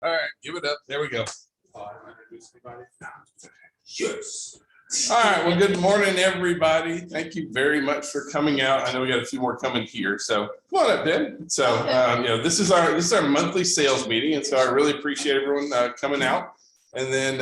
All right, give it up. There we go. Yes. All right. Well, good morning, everybody. Thank you very much for coming out. I know we got a few more coming here, so come on up, Deb. So, this is our monthly sales meeting, and so I really appreciate everyone coming out. And then,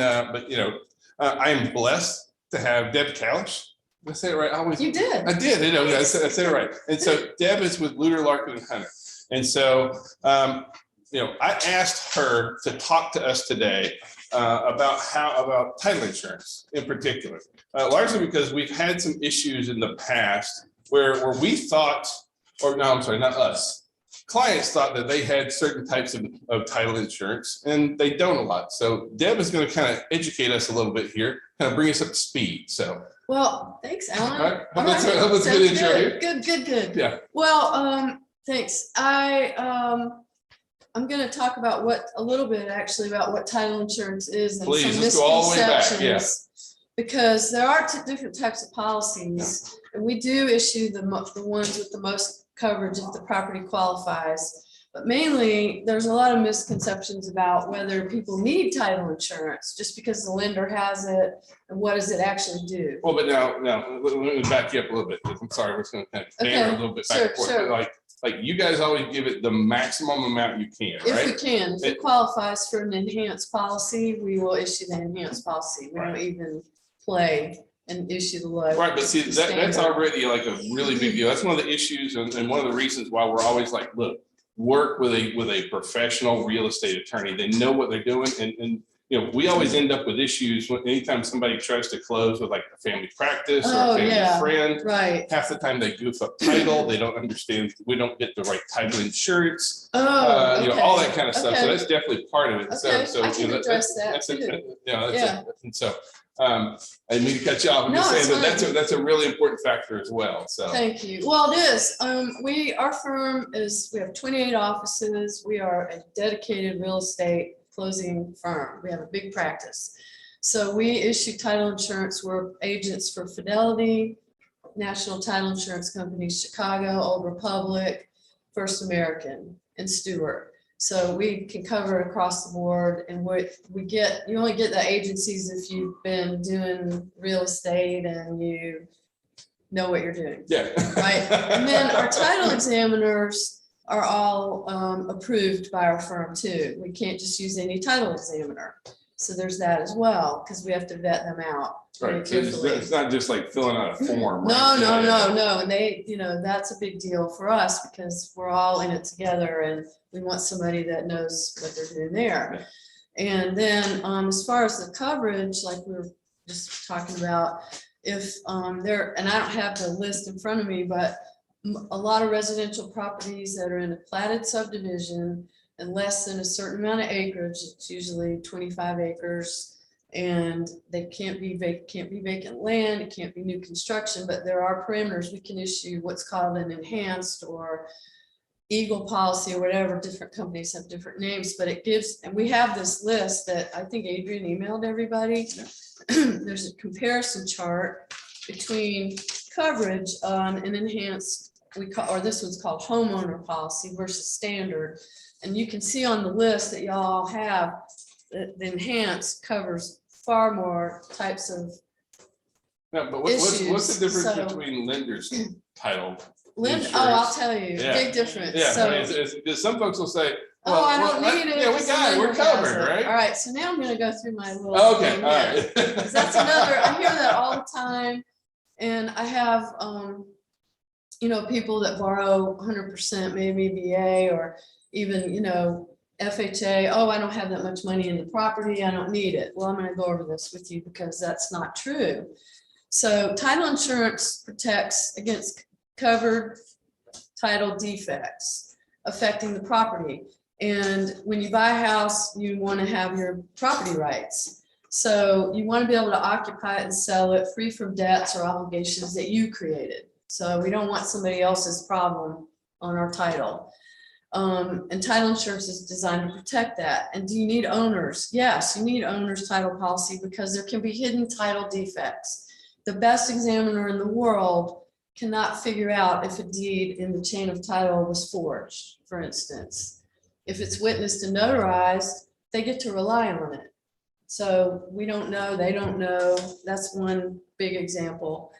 I am blessed to have Deb Couch. Did I say it right? You did. I did. I said it right. And so Deb is with Luter, Larkin, and Hunter. And so, I asked her to talk to us today about title insurance in particular, largely because we've had some issues in the past where we thought, or no, I'm sorry, not us. Clients thought that they had certain types of title insurance, and they don't a lot. So Deb is going to kind of educate us a little bit here, kind of bring us up to speed. So. Well, thanks, Alan. All right. Hope that's a good intro here. Good. Yeah. Well, thanks. I'm going to talk about a little bit about what title insurance is and Please, some let's go all the way back. misconceptions. Yeah. Because there are different types of policies, and we do issue the ones with the most coverage if the property qualifies. But mainly, there's a lot of misconceptions about whether people need title insurance just because the lender has it, and what does it actually do? Well, but now let me back you up a little bit. I'm sorry, we're just going to kind of banter a little bit back and forth. Sure. But like you guys always give it the maximum amount you can, right? If we can. If it qualifies for an enhanced policy, we will issue the enhanced policy. We don't even play and issue the low. Right, but see, that's already like a really big deal. That's one of the issues and one of the reasons why we're always like, look, work with a professional real estate attorney. They know what they're doing. And we always end up with issues anytime somebody tries to close with like a family practice or a family friend. Right. Half the time they goof up title. They don't understand. We don't get the right title insurance. Okay. All that kind of stuff. So that's definitely part of it. Okay. So I can address that too. And so I didn't mean to cut you off. I'm just saying that that's a really important factor as well. So thank you. Well, it is. Our firm we have 28 offices. We are a dedicated real estate closing firm. We have a big practice. So we issue title insurance. We're agents for Fidelity, National Title Insurance Companies, Chicago, Old Republic, First American, and Stewart. So we can cover it across the board, and you only get the agencies if you've been doing real estate and you know what you're doing. Yeah. Right. And then our title examiners are all approved by our firm too. We can't just use any title examiner. So there's that as well, because we have to vet them out. Right. So it's not just like filling out a form. Right? No. And they, that's a big deal for us because we're all in it together and we want somebody that knows what they're doing there. Yeah. And then as far as the coverage, like we were just talking about, if and I don't have the list in front of me, but a lot of residential properties that are in a platted subdivision and less than a certain amount of acreage, it's usually 25 acres, and they can't be vacant land, it can't be new construction, but there are parameters. We can issue what's called an enhanced or Eagle policy or whatever. Different companies have different names, but it gives, and we have this list that I think Adrian emailed everybody. There's a comparison chart between coverage on an enhanced, this one's called homeowner policy versus standard. And you can see on the list that y'all have that the enhanced covers far more types of but what's the difference between lender's title? I'll tell you, big difference. Yeah, so, some folks will say, I don't need it. Yeah, we got it. We're covered, right? All right, so now I'm going to go through my little. Okay, all right. That's another. I hear that all the time, and I have, people that borrow 100%, maybe VA or even, FHA. Oh, I don't have that much money in the property. I don't need it. Well, I'm going to go over this with you because that's not true. So, title insurance protects against covered title defects affecting the property. And when you buy a house, you want to have your property rights. So you want to be able to occupy it and sell it free from debts or obligations that you created. So we don't want somebody else's problem on our title. And title insurance is designed to protect that. And do you need owners? Yes, you need owner's title policy because there can be hidden title defects. The best examiner in the world cannot figure out if a deed in the chain of title was forged, for instance. If it's witnessed and notarized, they get to rely on it. So we don't know, they don't know. That's one big example.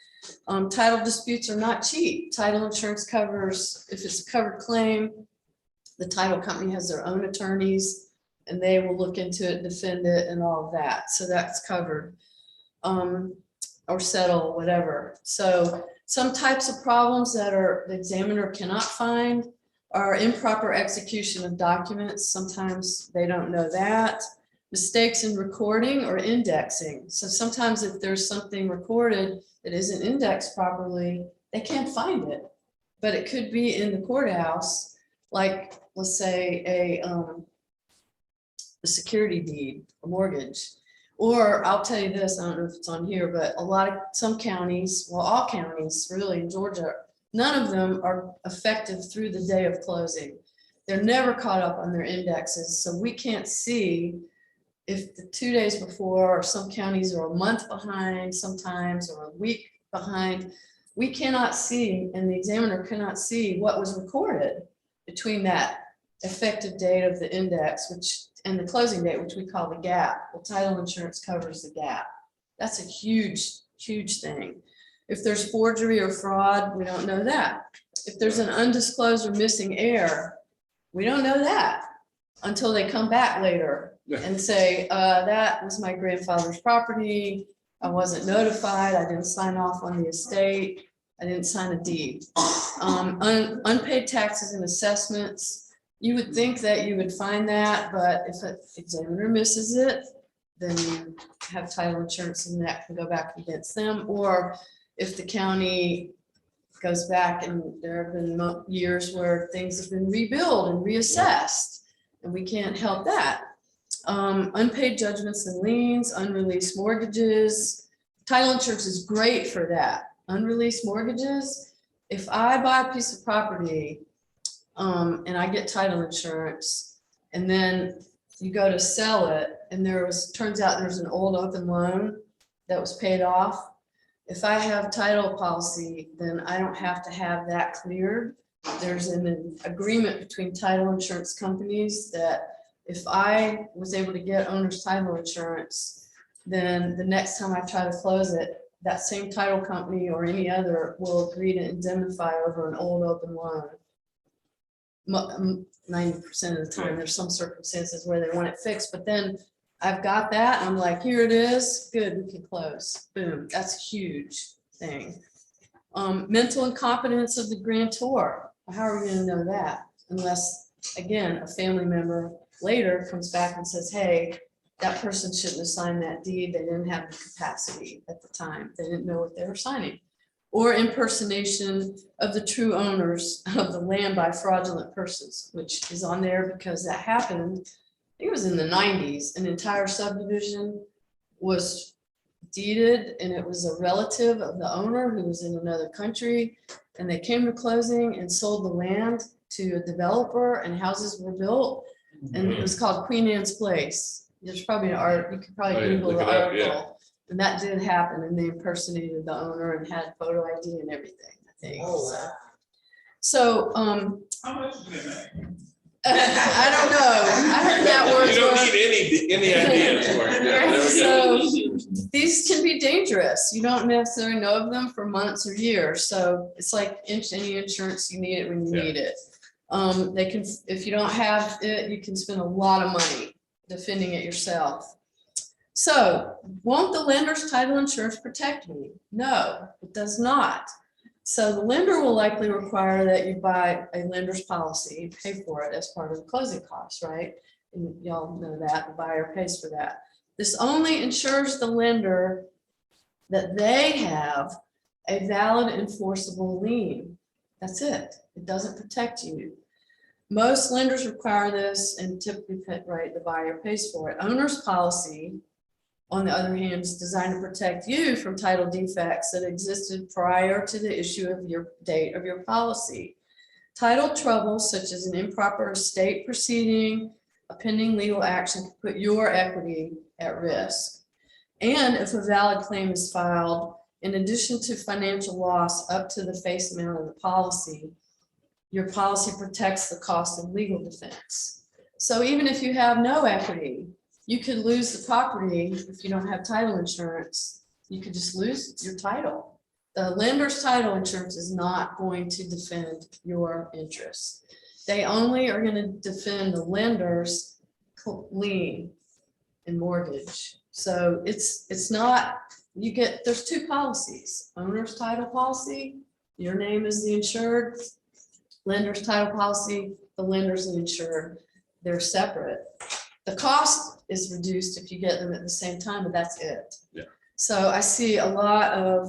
Title disputes are not cheap. Title insurance covers, if it's a covered claim, the title company has their own attorneys and they will look into it, defend it and all of that. So that's covered. Or settle, whatever. So some types of problems that the examiner cannot find are improper execution of documents. Sometimes they don't know that. Mistakes in recording or indexing. So sometimes if there's something recorded that isn't indexed properly, they can't find it. But it could be in the courthouse, like let's say a security deed, a mortgage. Or I'll tell you this, I don't know if it's on here, but some counties, well, all counties really in Georgia, none of them are effective through the day of closing. They're never caught up on their indexes. So we can't see if the 2 days before, or some counties are a month behind sometimes, or a week behind. We cannot see, and the examiner cannot see what was recorded between that effective date of the index, and the closing date, which we call the gap. Well, title insurance covers the gap. That's a huge, huge thing. If there's forgery or fraud, we don't know that. If there's an undisclosed or missing heir, we don't know that until they come back later and say, that was my grandfather's property. I wasn't notified. I didn't sign off on the estate. I didn't sign a deed. Unpaid taxes and assessments. You would think that you would find that, but if an examiner misses it, then you have title insurance and that can go back against them. Or if the county goes back and there have been years where things have been rebuilt and reassessed, and we can't help that. Unpaid judgments and liens, unreleased mortgages. Title insurance is great for that. Unreleased mortgages, if I buy a piece of property and I get title insurance, and then you go to sell it, and turns out there's an old open loan that was paid off. If I have title policy, then I don't have to have that cleared. There's an agreement between title insurance companies that if I was able to get owner's title insurance, then the next time I try to close it, that same title company or any other will agree to indemnify over an old open loan. 90% of the time, there's some circumstances where they want it fixed, but then I've got that and I'm like, here it is, good, we can close, boom. That's a huge thing. Mental incompetence of the grantor. How are we going to know that? Unless, again, a family member later comes back and says, hey, that person shouldn't have signed that deed. They didn't have the capacity at the time. They didn't know what they were signing. Or impersonation of the true owners of the land by fraudulent persons, which is on there because that happened. I think it was in the 90s. An entire subdivision was deeded and it was a relative of the owner who was in another country, and they came to closing and sold the land to a developer and houses were built, and it was called Queen Anne's Place. There's probably an art, you could probably Google the article. Yeah. And that did happen, and they impersonated the owner and had photo ID and everything, I think. Oh, wow. So, How much do they make? I don't know. I heard that word. You don't need any ideas for it. Yeah, there we go. So these can be dangerous. You don't necessarily know of them for months or years. So it's like any insurance, you need it when you need it. They can, if you don't have it, you can spend a lot of money defending it yourself. So won't the lender's title insurance protect me? No, it does not. So the lender will likely require that you buy a lender's policy, pay for it as part of the closing costs, right? And y'all know that the buyer pays for that. This only ensures the lender that they have a valid enforceable lien. That's it. It doesn't protect you. Most lenders require this, and typically, right, the buyer pays for it. Owner's policy, on the other hand, is designed to protect you from title defects that existed prior to the issue of your date of your policy. Title troubles such as an improper estate proceeding, a pending legal action can put your equity at risk. And if a valid claim is filed, in addition to financial loss up to the face amount of the policy, your policy protects the cost of legal defense. So even if you have no equity, you could lose the property if you don't have title insurance. You could just lose your title. The lender's title insurance is not going to defend your interests. They only are going to defend the lender's lien and mortgage. So it's not, there's two policies, owner's title policy, your name is the insured, lender's title policy, the lender's the insured. They're separate. The cost is reduced if you get them at the same time, but that's it. Yeah. So I see a lot of,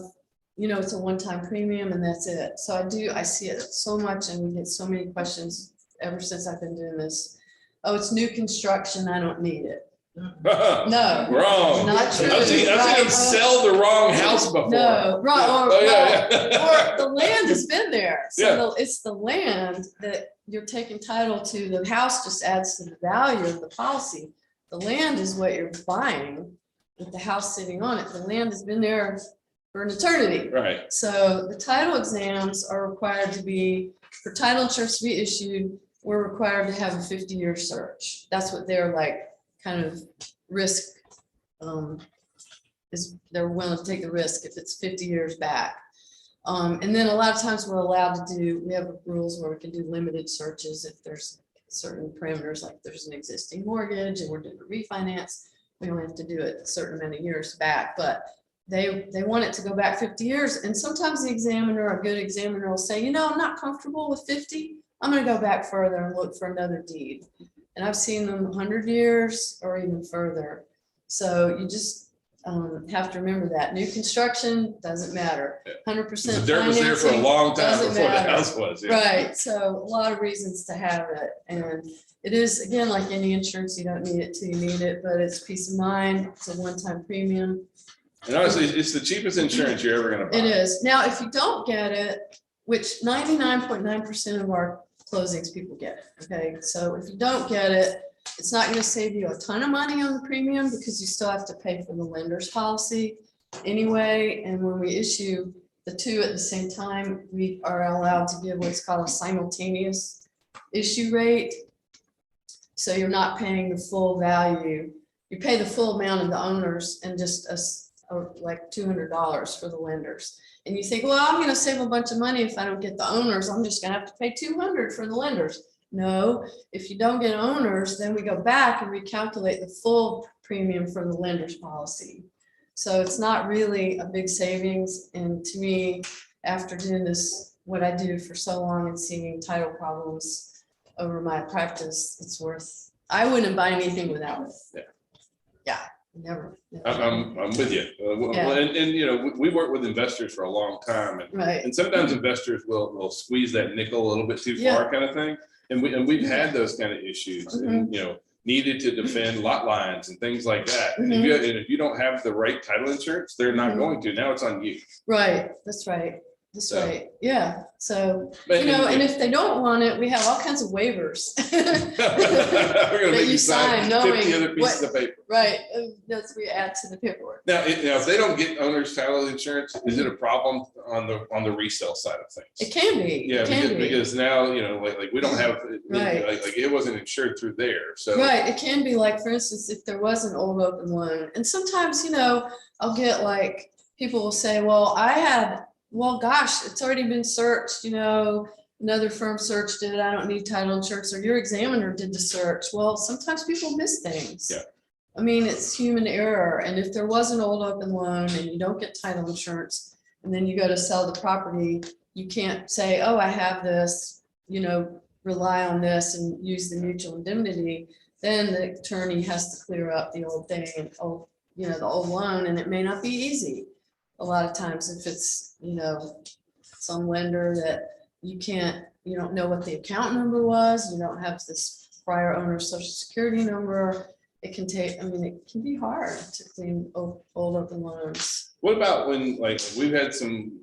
it's a one-time premium and that's it. So I see it so much, and we get so many questions ever since I've been doing this. Oh, it's new construction, I don't need it. No. Wrong. Not true. I've seen them sell the wrong house before. No, right, Yeah. or the land has been there. So Yeah. it's the land that you're taking title to. The house just adds to the value of the policy. The land is what you're buying with the house sitting on it. The land has been there for an eternity. Right. So the title exams are required to be, for title insurance to be issued, we're required to have a 50-year search. That's what they're like, kind of risk, is they're willing to take the risk if it's 50 years back. And then a lot of times we're allowed to do, we have rules where we can do limited searches if there's certain parameters, like there's an existing mortgage and we're doing a refinance. We only have to do it a certain amount of years back, but they want it to go back 50 years. And sometimes the examiner, a good examiner, will say, I'm not comfortable with 50. I'm going to go back further and look for another deed. And I've seen them 100 years or even further. So you just have to remember that. New construction doesn't matter. 100% The dirt was there for a long time doesn't before the matter. house was. Yeah. Right. So a lot of reasons to have it. And it is, again, like any insurance, you don't need it till you need it, but it's peace of mind. It's a one-time premium. And honestly, it's the cheapest insurance you're ever going to buy. It is. Now, if you don't get it, which 99.9% of our closings people get it. Okay. So if you don't get it, it's not going to save you a ton of money on the premium because you still have to pay for the lender's policy anyway. And when we issue the two at the same time, we are allowed to give what's called a simultaneous issue rate. So you're not paying the full value. You pay the full amount of the owners and just like $200 for the lenders. And you think, well, I'm going to save a bunch of money if I don't get the owners. I'm just going to have to pay $200 for the lenders. No, if you don't get owners, then we go back and recalculate the full premium for the lender's policy. So it's not really a big savings. And to me, after doing this, what I do for so long and seeing title problems over my practice, it's worth, I wouldn't buy anything without it. Yeah, never. I'm with you. Yeah. And we work with investors for a long time. Right. And sometimes investors will squeeze that nickel a little bit too Yeah. far kind of thing. And we've had those kind of issues and, needed to defend lot lines and things like that. And if you don't have the right title insurance, they're not going to. Now it's on you. Right. That's right. That's So. right. Yeah. So, But, and if they don't want it, we have all kinds of waivers. we're going to that make you you sign sign knowing 50 other pieces what- of paper. Right. That's we add to the paperwork. Now, if they don't get owner's title insurance, is it a problem on the resale side of things? It can be. Yeah, It can be. because now, like we don't have, Right. like it wasn't insured through there, so. Right. It can be like, for instance, if there was an old open loan, and sometimes, I'll get like, people will say, well, gosh, it's already been searched, another firm searched it. I don't need title insurance, or your examiner did the search. Well, sometimes people miss things. Yeah. I mean, it's human error. And if there was an old open loan and you don't get title insurance, and then you go to sell the property, you can't say, oh, I have this, rely on this and use the mutual indemnity. Then the attorney has to clear up the old thing and the old loan, and it may not be easy. A lot of times if it's, some lender that you don't know what the account number was, you don't have this prior owner's social security number, it can be hard to clean old open loans. What about when, we've had some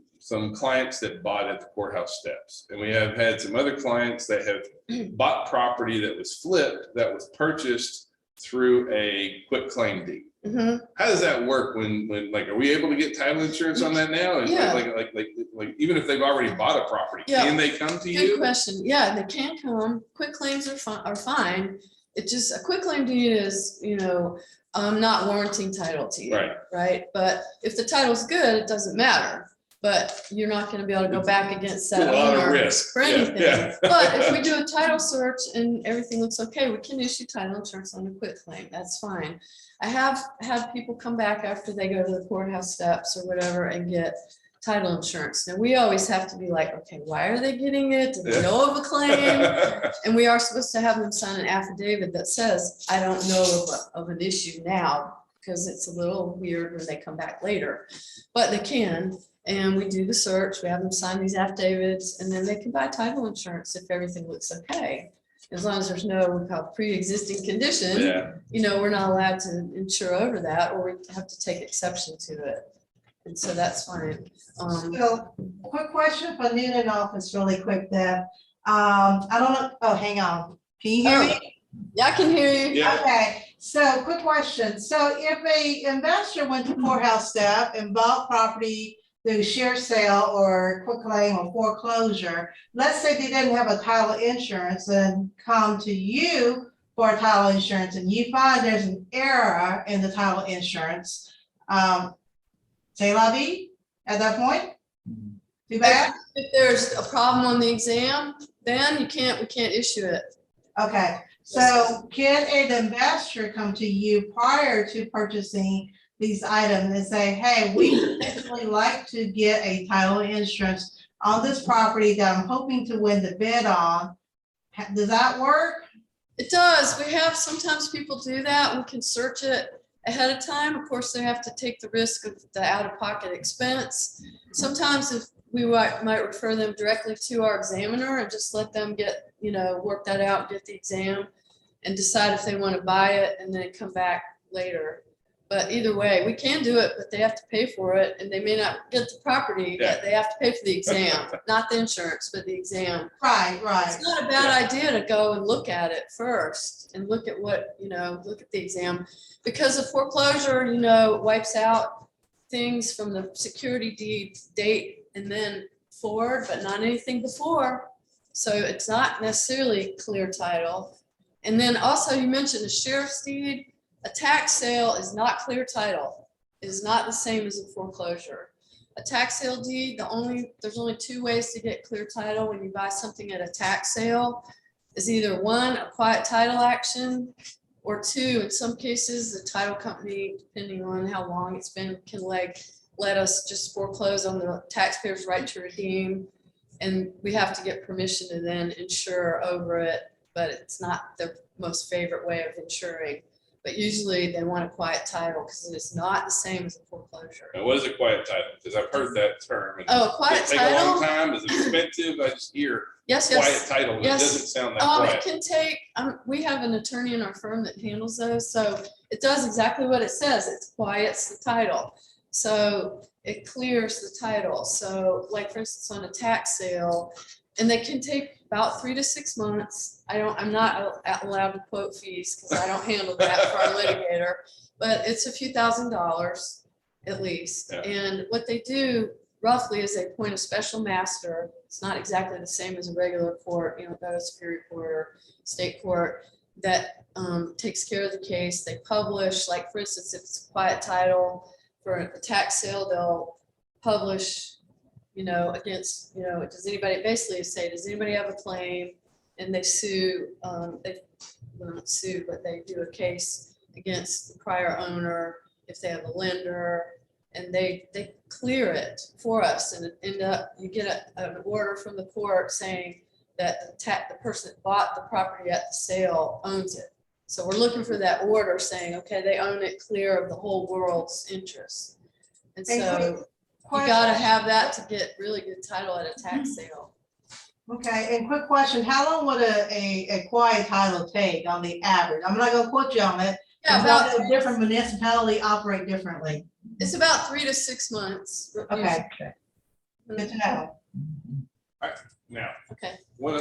clients that bought at the courthouse steps, and we have had some other clients that have bought property that was flipped, that was purchased through a quit claim deed. How does that work when are we able to get title insurance on that now? Yeah. Like even if they've already bought a property, Yeah. can they come to Good you? question. Yeah, they can come. Quick claims are fine. it just, a quitclaim deed is, you know, I'm not warranting title to you. Right. Right, but if the title's good, it doesn't matter, but you're not gonna be able to go back against A that lot of owner risk. for Yeah, anything. yeah. But if we do a title search and everything looks okay, we can issue title insurance on a quitclaim, that's fine. I have had people come back after they go to the courthouse steps or whatever and get title insurance. Now, we always have to be like, okay, why are they getting it? Do they know of a claim? And we are supposed to have them sign an affidavit that says, I don't know of an issue now, because it's a little weird when they come back later, but they can. And we do the search, we have them sign these affidavits, and then they can buy title insurance if everything looks okay. As long as there's no pre-existing condition, Yeah. you know, we're not allowed to insure over that, or we have to take exception to it. And so that's fine. So, quick question for Newton office, really quick, Deb. I don't know, oh, hang on. Can you hear me? Yeah, I can hear you. Yeah. Okay, so quick question. So if a investor went to courthouse step and bought property through share sale or quitclaim or foreclosure, let's say they didn't have a title insurance and come to you for a title insurance and you find there's an error in the title insurance, say la vie at that point? Too bad? If there's a problem on the exam, then we can't issue it. Okay, so can an investor come to you prior to purchasing these items and say, hey, we basically like to get a title insurance on this property that I'm hoping to win the bid on? Does that work? It does. We have, sometimes people do that. We can search it ahead of time. Of course, they have to take the risk of the out-of-pocket expense. Sometimes if we might refer them directly to our examiner and just let them get, you know, work that out, get the exam and decide if they want to buy it and then come back later. But either way, we can do it, but they have to pay for it and they may not get the property, but they have to pay for the exam, not the insurance, but the exam. Right, right. It's not a bad idea to go and look at it first and look at what, you know, look at the exam. Because a foreclosure, you know, wipes out things from the security deed date and then forward, but not anything before. So it's not necessarily clear title. And then also you mentioned a sheriff's deed. A tax sale is not clear title. It is not the same as a foreclosure. A tax sale deed, there's only two ways to get clear title when you buy something at a tax sale. Is either one, a quiet title action, or two, in some cases, the title company, depending on how long it's been, can let us just foreclose on the taxpayer's right to redeem. And we have to get permission to then insure over it, but it's not their most favorite way of insuring. But usually they want a quiet title because it's not the same as a foreclosure. Now, what is a quiet title? Because I've heard that term. And Oh, quiet it take a long title? time. Is it expensive? I just hear Yes, quiet yes. title. And Yes. it doesn't sound that It quiet. can take, we have an attorney in our firm that handles those, so it does exactly what it says. It quiets the title. So it clears the title. So like, for instance, on a tax sale, and they can take about 3 to 6 months. I'm not allowed to quote fees because I don't handle that for our litigator, but it's a few $1,000s at least. Yeah. And what they do roughly is they appoint a special master. It's not exactly the same as a regular court, you know, go to Superior Court or state court, that takes care of the case. They publish, like for instance, if it's a quiet title for a tax sale, they'll publish, you know, against, you know, does anybody basically say, does anybody have a claim? And they sue, they well, not sue, but they do a case against the prior owner if they have a lender, and they clear it for us, and end up, you get an order from the court saying that the person that bought the property at the sale owns it. So we're looking for that order saying, okay, they own it clear of the whole world's interest. And so you gotta have that to get really good title at a tax sale. Okay, and quick question, how long would a quiet title take on the average? I'm not gonna quote you on it. Yeah, because about, different municipality operate differently. it's about 3 to 6 months. Okay, good to know. Now, Okay. one,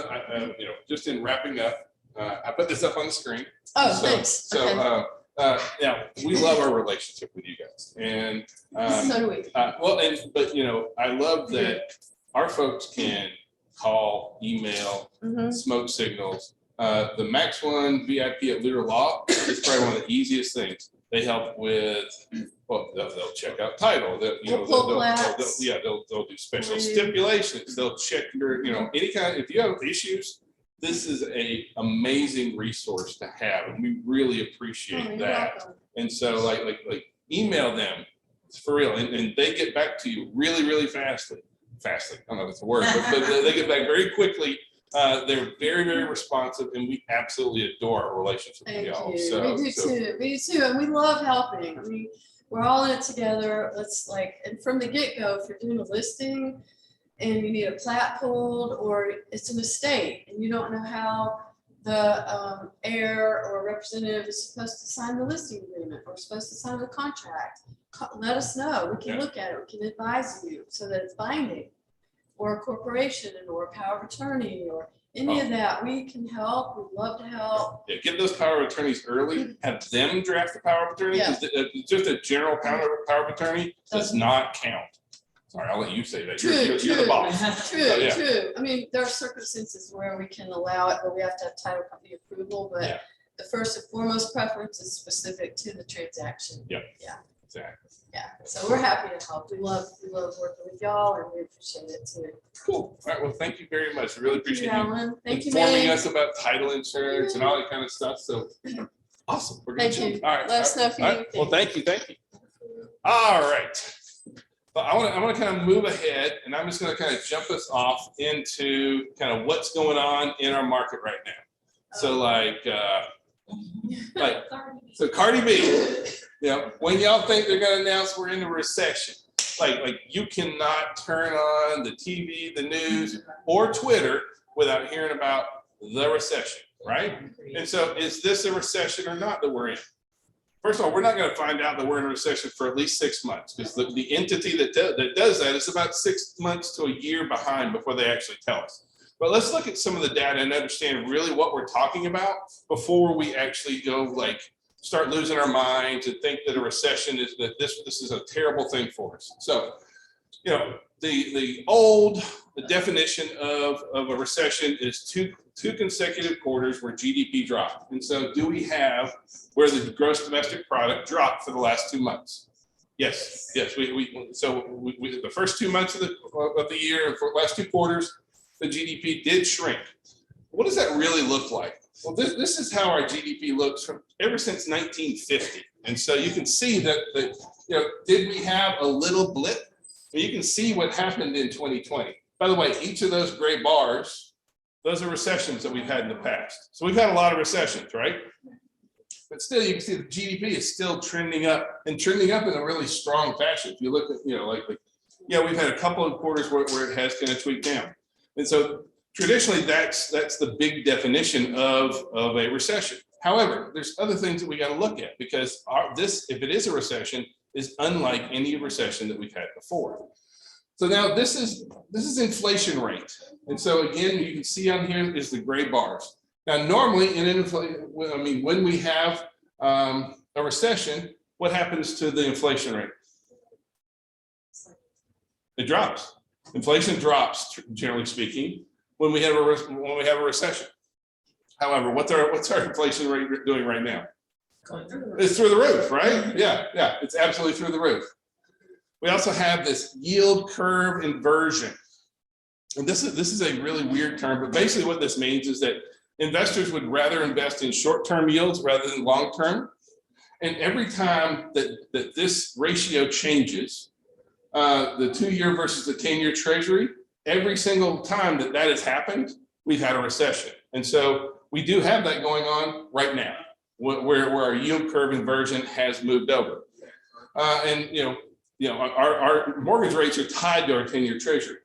you know, just in wrapping up, I put this up on the screen. Oh, So- thanks. So, Okay. yeah, we love our relationship with you guys, and So do we. but you know, I love that our folks can call, email, Mhm. smoke signals, The Max One VIP at Luter Law is probably one of the easiest things. They help with, well, they'll check out title, We'll pull plats. they'll do special Please. stipulations, they'll check your, any kind, if you have issues, this is a amazing resource to have, and we really Oh, appreciate you're that. welcome. And so like email them, it's for real, and they get back to you really fastly, I don't know if it's a word, but they get back very quickly. They're very responsive, and we absolutely adore our relationship with Thank y'all. you. So, We do too, and we love helping. I mean, we're all in it together. Let's and from the get-go, if you're doing a listing and you need a plat pulled, or it's an estate and you don't know how the heir or representative is supposed to sign the listing agreement or supposed to sign the contract, let us know. We can look at it. We can advise you so that it's binding, or a corporation, or a power of attorney, or any of that. We can help. We'd love to help. yeah, get those power of attorneys early. Have them draft the power of attorney. Yeah. Just a general power of attorney does not count. Sorry, I'll let you say that. You're the boss. True. Yeah. True. I mean, there are circumstances where we can allow it, but we have to have title company approval. But Yeah. the first and foremost preference is specific to the transaction. Yep. Yeah. Exactly. Yeah. So we're happy to help. We love working with y'all, and we appreciate it too. Cool. All right. Well, thank you very much. I really appreciate you Alan. Thank you, informing Meg. us about title insurance and all that kind of stuff. So awesome. We're Thank gonna you. All right. Let us know if you all need right. Well, anything. thank you. All right. But I want to kind of move ahead, and I'm just going to kind of jump us off into kind of what's going on in our market right now. So so Cardi B, when y'all think they're going to announce we're in a recession, like you cannot turn on the TV, the news, or Twitter without hearing about the recession, right? And so is this a recession or not that we're in? First of all, we're not going to find out that we're in a recession for at least 6 months, because the entity that does that is about 6 months to a year behind before they actually tell us. But let's look at some of the data and understand really what we're talking about before we actually go start losing our minds and think that a recession is that this is a terrible thing for us. So, the definition of a recession is two consecutive quarters where GDP dropped. And so do we have where the gross domestic product dropped for the last 2 months? Yes. We the first 2 months of the year, for the last 2 quarters, the GDP did shrink. What does that really look like? Well, this is how our GDP looks from ever since 1950. And so you can see that did we have a little blip? Well, you can see what happened in 2020. By the way, each of those gray bars, those are recessions that we've had in the past. So we've had a lot of recessions, right? But still, you can see the GDP is still trending up, and trending up in a really strong fashion. If you look at, we've had a couple of quarters where it has kind of tweaked down. And so traditionally, that's the big definition of a recession. However, there's other things that we got to look at, because if it is a recession, is unlike any recession that we've had before. So now this is inflation rate. And so again, you can see on here is the gray bars. Now, normally when we have a recession, what happens to the inflation rate? It drops. Inflation drops, generally speaking, when we have a recession. However, what's our inflation rate doing right now? It's through the roof, right? Yeah, it's absolutely through the roof. We also have this yield curve inversion. And this is a really weird term, but basically what this means is that investors would rather invest in short-term yields rather than long-term. And every time that this ratio changes, the 2-year versus the 10-year treasury, every single time that has happened, we've had a recession. And so we do have that going on right now, where our yield curve inversion has moved over. Our mortgage rates are tied to our 10-year treasury.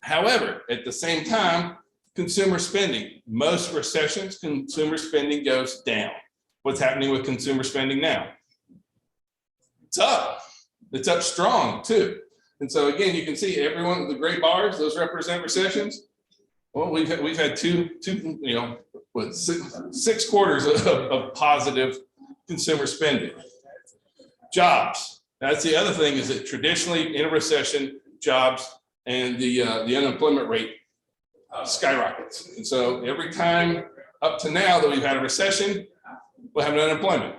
However, at the same time, consumer spending, most recessions, consumer spending goes down. What's happening with consumer spending now? It's up. It's up strong too. And so again, you can see every one of the gray bars, those represent recessions. Well, we've had 6 quarters of positive consumer spending. Jobs. That's the other thing, is that traditionally in a recession, jobs and the unemployment rate skyrockets. And so every time up to now that we've had a recession, we'll have unemployment.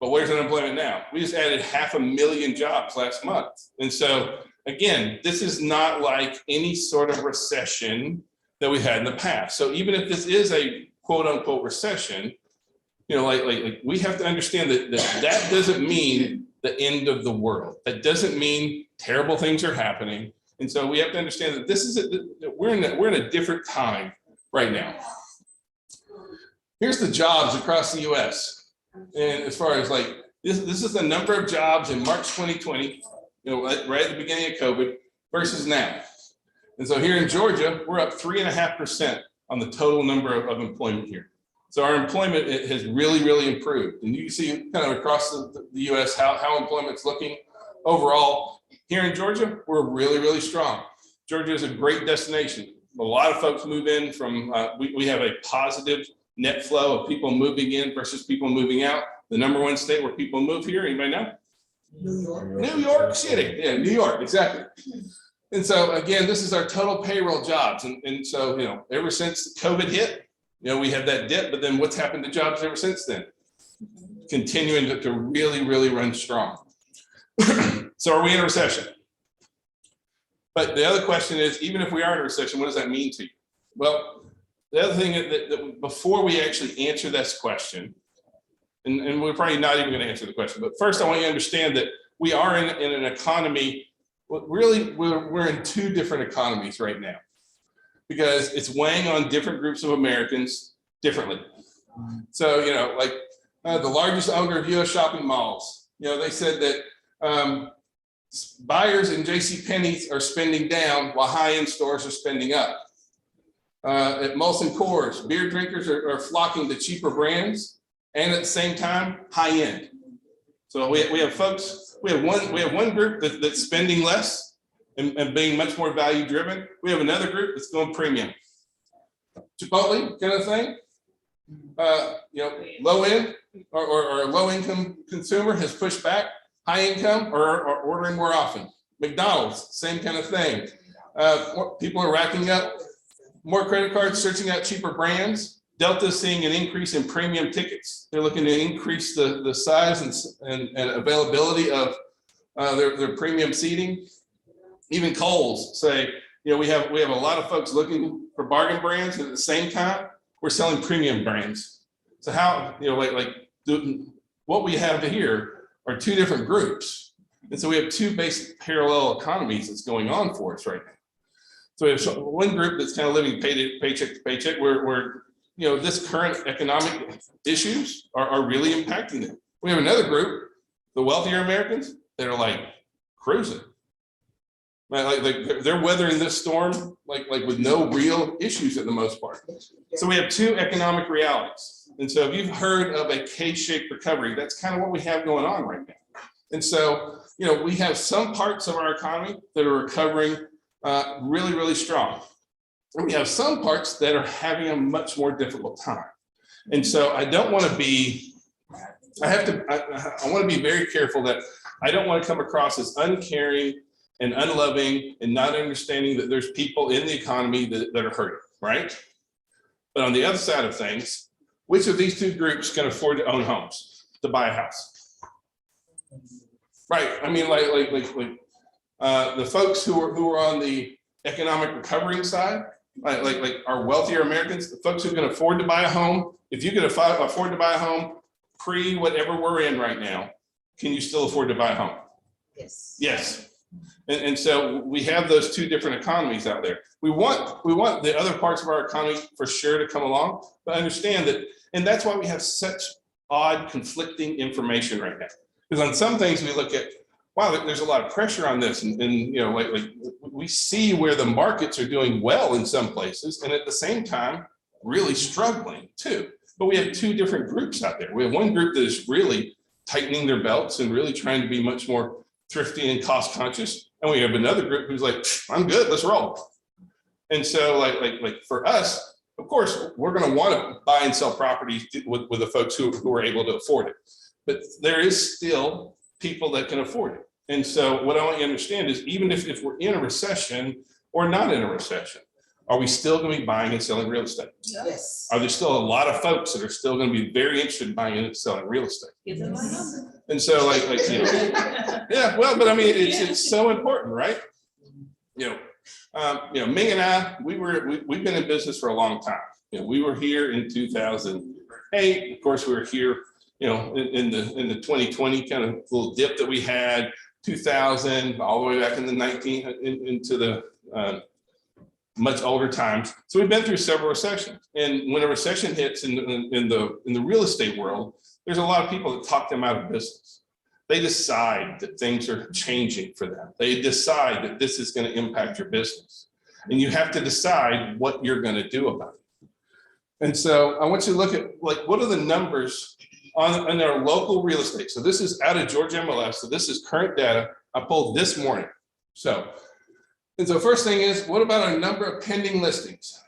But where's unemployment now? We just added 500,000 jobs last month. And so again, this is not like any sort of recession that we had in the past. So even if this is a quote unquote recession, you know, like we have to understand that doesn't mean the end of the world. That doesn't mean terrible things are happening. And so we have to understand that this is we're in a different time right now. Here's the jobs across the US. And as far as like, this is the number of jobs in March 2020, you know, right at the beginning of COVID versus now. And so here in Georgia, we're up 3.5% on the total number of employment here. So our employment has really, really improved. And you can see kind of across the US how employment's looking overall. Here in Georgia, we're really, really strong. Georgia is a great destination. A lot of folks move in from, we have a positive net flow of people moving in versus people moving out. The number one state where people move here, anybody know? New York. New York City, yeah, New York, exactly. And so again, this is our total payroll jobs. And so, you know, ever since COVID hit, you know, we had that dip, but then what's happened to jobs ever since then? Continuing to really, really run strong. So are we in a recession? But the other question is, even if we are in a recession, what does that mean to you? Well, the other thing that before we actually answer this question, and we're probably not even going to answer the question, but first I want you to understand that we are in an economy, really we're in two different economies right now, because it's weighing on different groups of Americans differently. So, you know, like the largest owner of US shopping malls, you know, they said that buyers in JCPenney are spending down while high-end stores are spending up. At Molson Coors, beer drinkers are flocking to cheaper brands, and at the same time, high-end. So we have folks, we have one group that's spending less and being much more value-driven. We have another group that's going premium. Chipotle kind of thing. You know, low-end or low-income consumer has pushed back. High income or ordering more often. McDonald's, same kind of thing. People are racking up more credit cards, searching out cheaper brands. Delta's seeing an increase in premium tickets. They're looking to increase the size and availability of their premium seating. Even Kohl's say, you know, we have a lot of folks looking for bargain brands, and at the same time, we're selling premium brands. So how, you know, what we have here are two different groups. And so we have two basic parallel economies that's going on for us right now. So we have one group that's kind of living paycheck to paycheck, where you know, this current economic issues are really impacting them. We have another group, the wealthier Americans, that are like cruising. Like they're weathering this storm like with no real issues at the most part. So we have two economic realities. And so if you've heard of a K-shaped recovery, that's kind of what we have going on right now. And so, you know, we have some parts of our economy that are recovering really, really strong. And we have some parts that are having a much more difficult time. And so I don't want to be, I want to be very careful that I don't want to come across as uncaring and unloving and not understanding that there's people in the economy that are hurting, right? But on the other side of things, which of these two groups can afford to own homes, to buy a house? Right, I mean, the folks who are on the economic recovery side, like our wealthier Americans, the folks who can afford to buy a home. If you can afford to buy a home pre whatever we're in right now, can you still afford to buy a home? Yes. Yes. And so we have those two different economies out there. We want the other parts of our economy for sure to come along, but understand that, and that's why we have such odd conflicting information right now. Because on some things we look at, wow, there's a lot of pressure on this, and you know, like we see where the markets are doing well in some places, and at the same time really struggling too. But we have two different groups out there. We have one group that is really tightening their belts and really trying to be much more thrifty and cost conscious, and we have another group who's like, I'm good, let's roll. And so like for us, of course, we're going to want to buy and sell properties with the folks who are able to afford it. But there is still people that can afford it. And so what I want you to understand is, even if we're in a recession or not in a recession, Are we still going to be buying and selling real estate? Yes. Are there still a lot of folks that are still going to be very interested in buying and selling real estate? Give them my number. And so like, yeah, well, but I mean, it's so important, right? Ming and I, we've been in business for a long time. We were here in 2008. Of course, we were here, in the 2020 kind of little dip that we had, 2000, all the way back in the into the much older times. So we've been through several recessions. And when a recession hits in the real estate world, there's a lot of people that talk them out of business. They decide that things are changing for them. They decide that this is going to impact your business. And you have to decide what you're going to do about it. And so I want you to look at what are the numbers on our local real estate. So this is out of Georgia MLS. So this is current data I pulled this morning. So first thing is, what about our number of pending listings?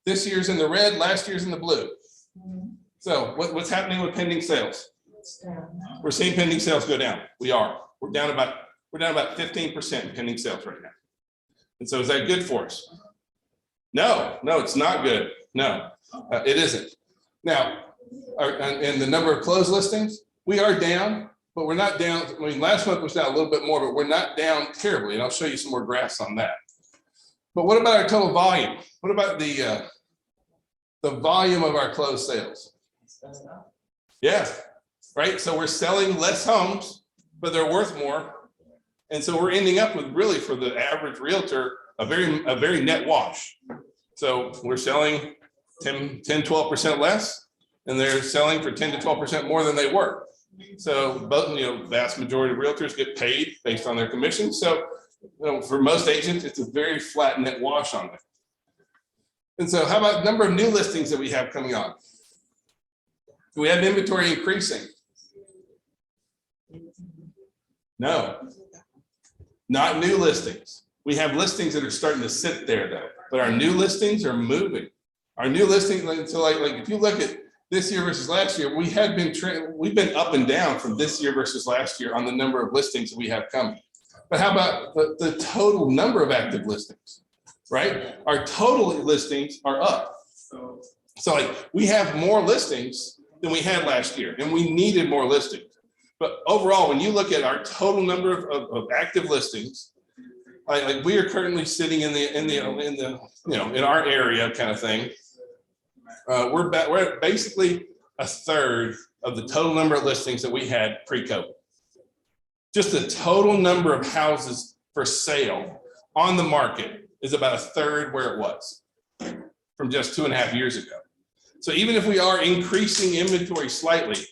This year's in the red, last year's in the blue. So what's happening with pending sales? We're seeing pending sales go down. We're down about 15% pending sales right now. And so is that good for us? No, it's not good. No, it isn't. Now, and the number of closed listings, we are down, but we're not down. I mean, last month was down a little bit more, but we're not down terribly. And I'll show you some more graphs on that. But what about our total volume? What about the volume of our closed sales? Yeah, right. So we're selling less homes, but they're worth more. And so we're ending up with, really, for the average realtor, a very net wash. So we're selling 10-12% less, and they're selling for 10 to 12% more than they were. So both, vast majority of realtors get paid based on their commission. So for most agents, it's a very flat net wash on that. And so how about number of new listings that we have coming on? Do we have inventory increasing? No, not new listings. We have listings that are starting to sit there though, but our new listings are moving. Our new listings, so like if you look at this year versus last year, we've been up and down from this year versus last year on the number of listings that we have coming. But how about the total number of active listings, right? Our total listings are up. So like we have more listings than we had last year, and we needed more listings. But overall, when you look at our total number of active listings, like we are currently sitting in our area kind of thing. We're at basically a third of the total number of listings that we had pre-COVID. Just the total number of houses for sale on the market is about a third where it was from just 2.5 years ago. So even if we are increasing inventory slightly,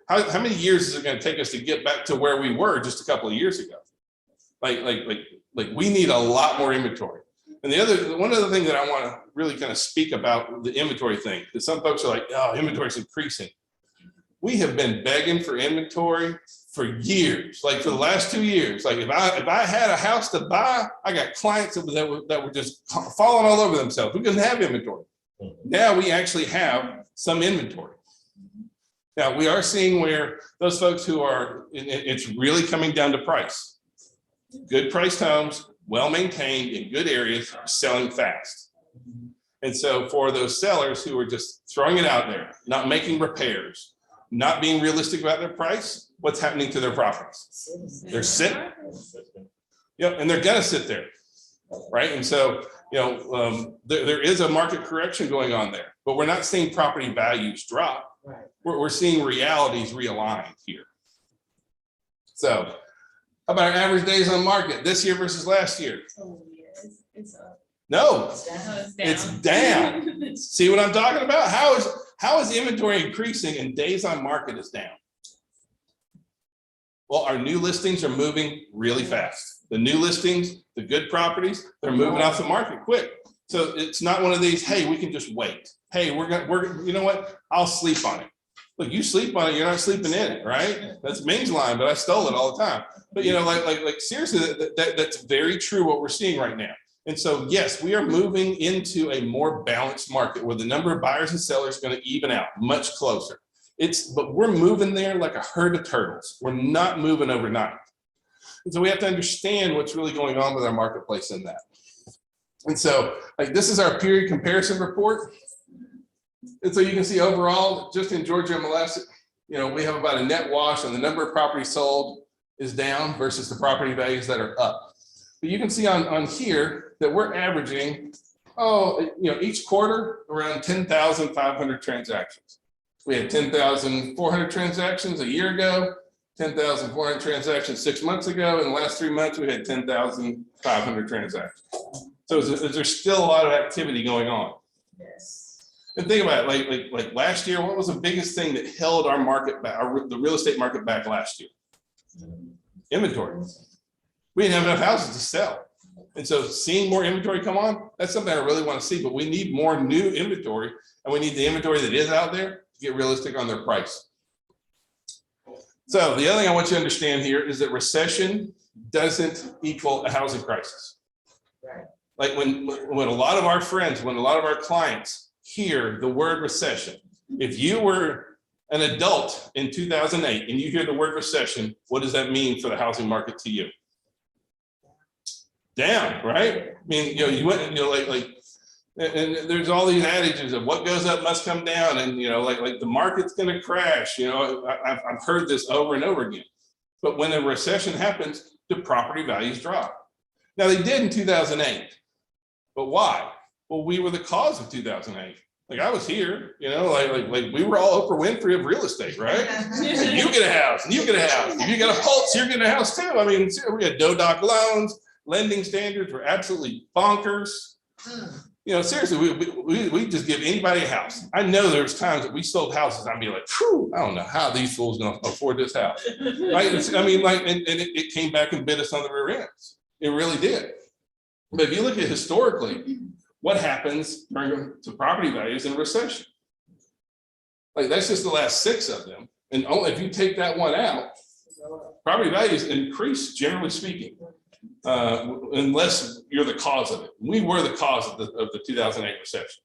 how many years is it going to take us to get back to where we were just a couple of years ago? Like we need a lot more inventory. And one other thing that I want to really kind of speak about the inventory thing, because some folks are like, oh, inventory is increasing. We have been begging for inventory for years, like for the last 2 years. Like if I had a house to buy, I got clients that were just falling all over themselves. We couldn't have inventory. Now we actually have some inventory. Now we are seeing where those folks who are, it's really coming down to price. Good priced homes, well-maintained in good areas, are selling fast. And so for those sellers who are just throwing it out there, not making repairs, not being realistic about their price, what's happening to their properties? They're sitting. Yep, and they're gonna sit there, right? And so, there is a market correction going on there, but we're not seeing property values drop. We're seeing realities realigned here. So how about our average days on market this year versus last year? Oh, yes, it's up. No, It's down. it's down. See what I'm talking about? How is inventory increasing and days on market is down? Well, our new listings are moving really fast. The new listings, the good properties, they're moving off the market quick. So it's not one of these, hey, we can just wait. Hey, you know what? I'll sleep on it. Look, you sleep on it, you're not sleeping in it, right? That's Ming's line, but I stole it all the time. But like seriously, that's very true what we're seeing right now. And so, yes, we are moving into a more balanced market where the number of buyers and sellers is going to even out much closer. But we're moving there like a herd of turtles. We're not moving overnight. And so we have to understand what's really going on with our marketplace in that. And so like this is our period comparison report. And so you can see overall, just in Georgia MLS, you know, we have about a net wash, and the number of properties sold is down versus the property values that are up. But you can see on here that we're averaging, each quarter around 10,500 transactions. We had 10,400 transactions a year ago, 10,400 transactions 6 months ago. In the last 3 months, we had 10,500 transactions. So there's still a lot of activity going on. Yes. And think about it, like last year, what was the biggest thing that held our market back, the real estate market back last year? Inventory. We didn't have enough houses to sell. And so seeing more inventory come on, that's something I really want to see, but we need more new inventory, and we need the inventory that is out there to get realistic on their price. So the other thing I want you to understand here is that recession doesn't equal a housing crisis. Right. Like when a lot of our friends, when a lot of our clients hear the word recession, if you were an adult in 2008 and you hear the word recession, what does that mean for the housing market to you? Down, right? I mean, you went, and there's all these adages of what goes up must come down, and like the market's going to crash. I've heard this over and over again. But when a recession happens, the property values drop. Now they did in 2008, but why? Well, we were the cause of 2008. Like I was here, like we were all Oprah Winfrey of real estate, right? You get a house, and you get a house. If you get a Pulse, you're getting a house too. I mean, we had DODOC loans, lending standards were absolutely bonkers. Seriously, we just give anybody a house. I know there's times that we sold houses, I'd be like, phew, I don't know how these fools gonna afford this house. Right? And it came back and bit us on the rear ends. It really did. But if you look at historically, what happens to property values in recession? Like that's just the last 6 of them. And only if you take that one out, property values increase, generally speaking, unless you're the cause of it. We were the cause of the 2008 recession.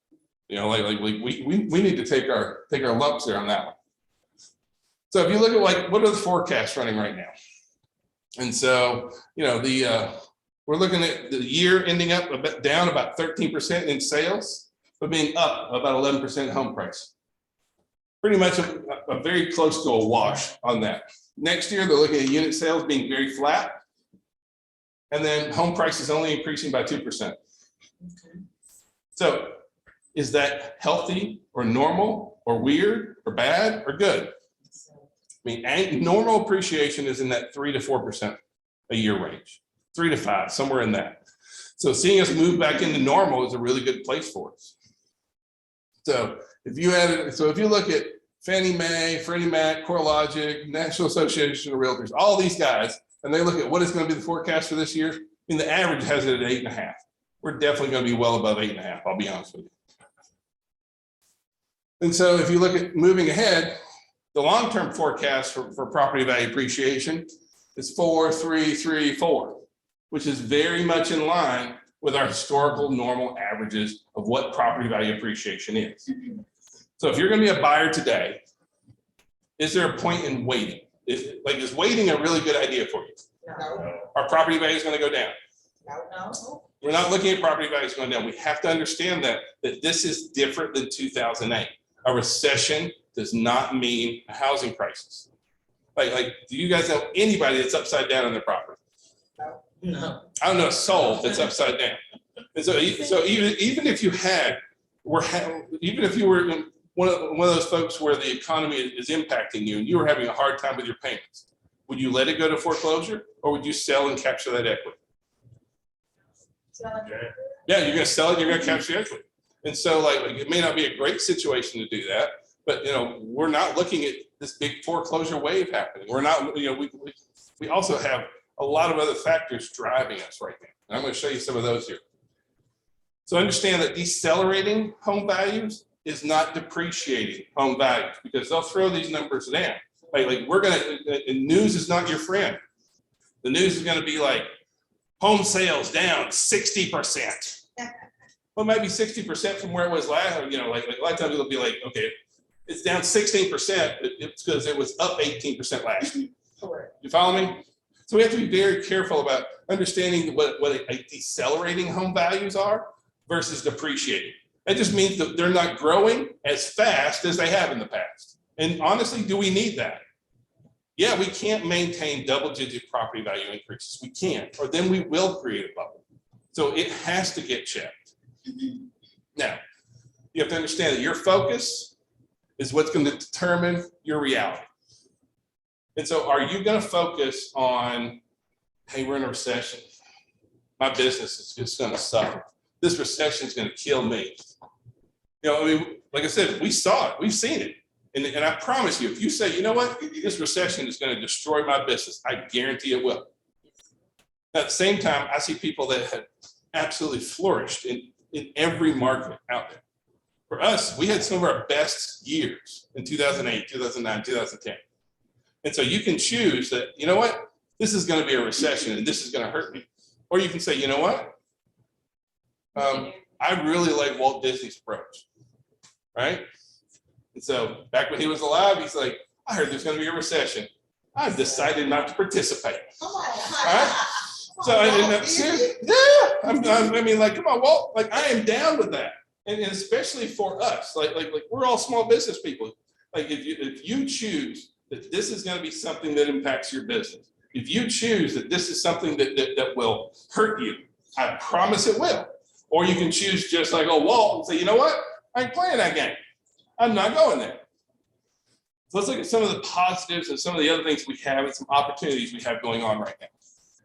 We need to take our lumps there on that one. So if you look at what are the forecasts running right now? And so, we're looking at the year ending up down about 13% in sales, but being up about 11% home price. Pretty much a very close to a wash on that. Next year, they're looking at unit sales being very flat, and then home prices only increasing by 2%. So is that healthy or normal or weird or bad or good? Normal appreciation is in that 3 to 4% a year range. 3 to 5, somewhere in that. So seeing us move back into normal is a really good place for us. So if you look at Fannie Mae, Freddie Mac, CoreLogic, National Association of Realtors, all these guys, and they look at what is going to be the forecast for this year, the average has it at 8.5. We're definitely going to be well above 8.5, I'll be honest with you. And so if you look at moving ahead, the long-term forecast for property value appreciation is 4, 3, 3, 4. Which is very much in line with our historical normal averages of what property value appreciation is. So if you're going to be a buyer today, is there a point in waiting? Is waiting a really good idea for you? No. Our property value is going to go down. No. We're not looking at property values going down. We have to understand that this is different than 2008. A recession does not mean a housing crisis. Do you guys know anybody that's upside down on their property? No. I don't know a soul that's upside down. And so even if you were one of those folks where the economy is impacting you and you were having a hard time with your payments, would you let it go to foreclosure, or would you sell and capture that equity? Yeah, you're going to sell it, you're going to capture the equity. And so it may not be a great situation to do that, but we're not looking at this big foreclosure wave happening. We're not, we also have a lot of other factors driving us right now. And I'm going to show you some of those here. So understand that decelerating home values is not depreciating home values, because they'll throw these numbers down. News is not your friend. The news is going to be home sales down 60%. Well, maybe 60% from where it was last. A lot of times it'll be okay, it's down 16%, but it's because it was up 18% last year. Correct. You follow me? So we have to be very careful about understanding what a decelerating home values are versus depreciating. That just means that they're not growing as fast as they have in the past. And honestly, do we need that? Yeah, we can't maintain double-digit property value increases. We can't, or then we will create a bubble. So it has to get checked. Now, you have to understand that your focus is what's going to determine your reality. And so are you going to focus on, hey, we're in a recession. My business is just going to suffer. This recession is going to kill me. You know, I mean, like I said, we saw it, we've seen it. And I promise you, if you say, you know what, this recession is going to destroy my business, I guarantee it will. At the same time, I see people that have absolutely flourished in every market out there. For us, we had some of our best years in 2008, 2009, 2010. And so you can choose that, you know what, this is going to be a recession and this is going to hurt me. Or you can say, you know what, I really like Walt Disney's approach, right? And so back when he was alive, he's like, I heard there's going to be a recession. I've decided not to participate. All right? So I mean, like, come on, Walt, like I am down with that. And especially for us, like we're all small business people. Like if you choose that this is going to be something that impacts your business, if you choose that this is something that will hurt you, I promise it will. Or you can choose just like, oh, Walt, and say, you know what? I ain't playing that game. I'm not going there. So let's look at some of the positives and some of the other things we have and some opportunities we have going on right now.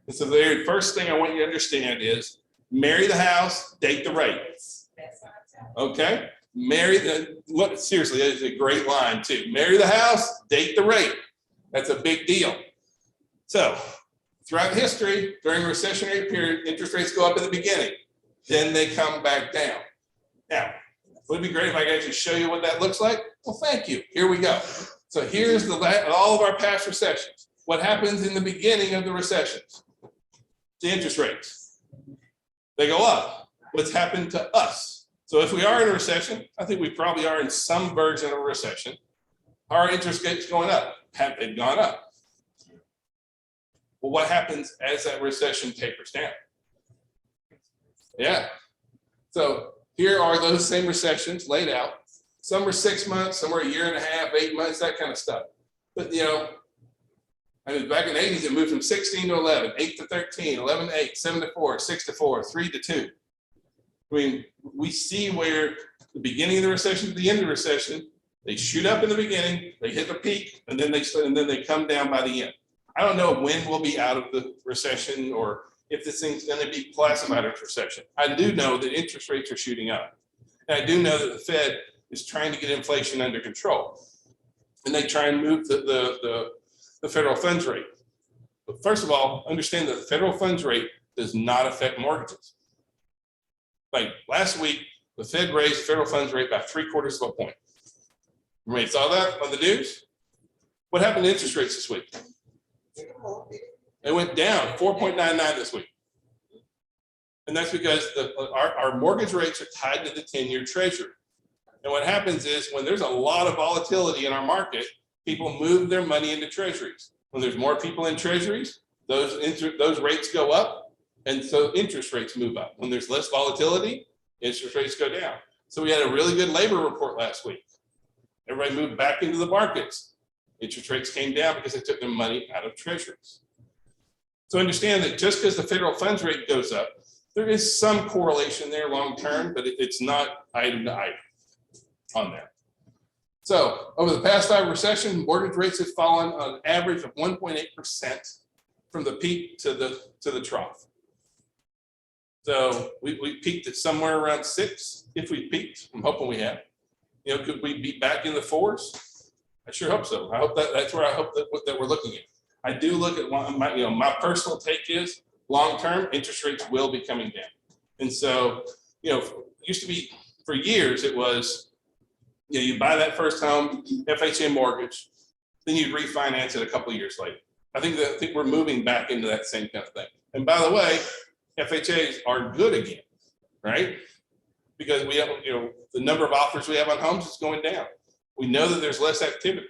And so the very first thing I want you to understand is marry the house, date the rate. Okay? Seriously, that is a great line too. Marry the house, date the rate. That's a big deal. So throughout history, during a recessionary period, interest rates go up in the beginning. Then they come back down. Now, would it be great if I could actually show you what that looks like? Well, thank you. Here we go. So here's all of our past recessions. What happens in the beginning of the recessions? The interest rates. They go up. What's happened to us? So if we are in a recession, I think we probably are in some version of a recession. Our interest rates going up. Have they gone up? Well, what happens as that recession tapers down? Yeah. So here are those same recessions laid out. Some were 6 months, some were a year and a half, 8 months, that kind of stuff. But you know, I mean, back in the 80s, it moved from 16 to 11, 8 to 13, 11 to 8, 7 to 4, 6 to 4, 3 to 2. I mean, we see where the beginning of the recession to the end of the recession, they shoot up in the beginning, they hit the peak, and then they come down by the end. I don't know when we'll be out of the recession or if this thing's going to be classified as recession. I do know that interest rates are shooting up. And I do know that the Fed is trying to get inflation under control. And they try and move the federal funds rate. But first of all, understand that the federal funds rate does not affect mortgages. Like last week, the Fed raised the federal funds rate by 3/4 of a point. Everybody saw that on the news? What happened to interest rates this week? It went down 4.99 this week. And that's because our mortgage rates are tied to the 10-year treasury. And what happens is when there's a lot of volatility in our market, people move their money into treasuries. When there's more people in treasuries, those rates go up, and so interest rates move up. When there's less volatility, interest rates go down. So we had a really good labor report last week. Everybody moved back into the markets. Interest rates came down because they took their money out of treasuries. So understand that just because the federal funds rate goes up, there is some correlation there long term, but it's not item to item on there. So over the past 5 recessions, mortgage rates have fallen on an average of 1.8% from the peak to the trough. So we peaked at somewhere around 6. If we peaked, I'm hoping we have. You know, could we be back in the 4s? I sure hope so. I hope that's where I hope that we're looking at. I do look at my personal take is long term interest rates will be coming down. And so, used to be for years, it was, you buy that first home, FHA mortgage, then you refinance it a couple of years later. I think we're moving back into that same kind of thing. And by the way, FHAs are good again, right? Because we have, the number of offers we have on homes is going down. We know that there's less activity.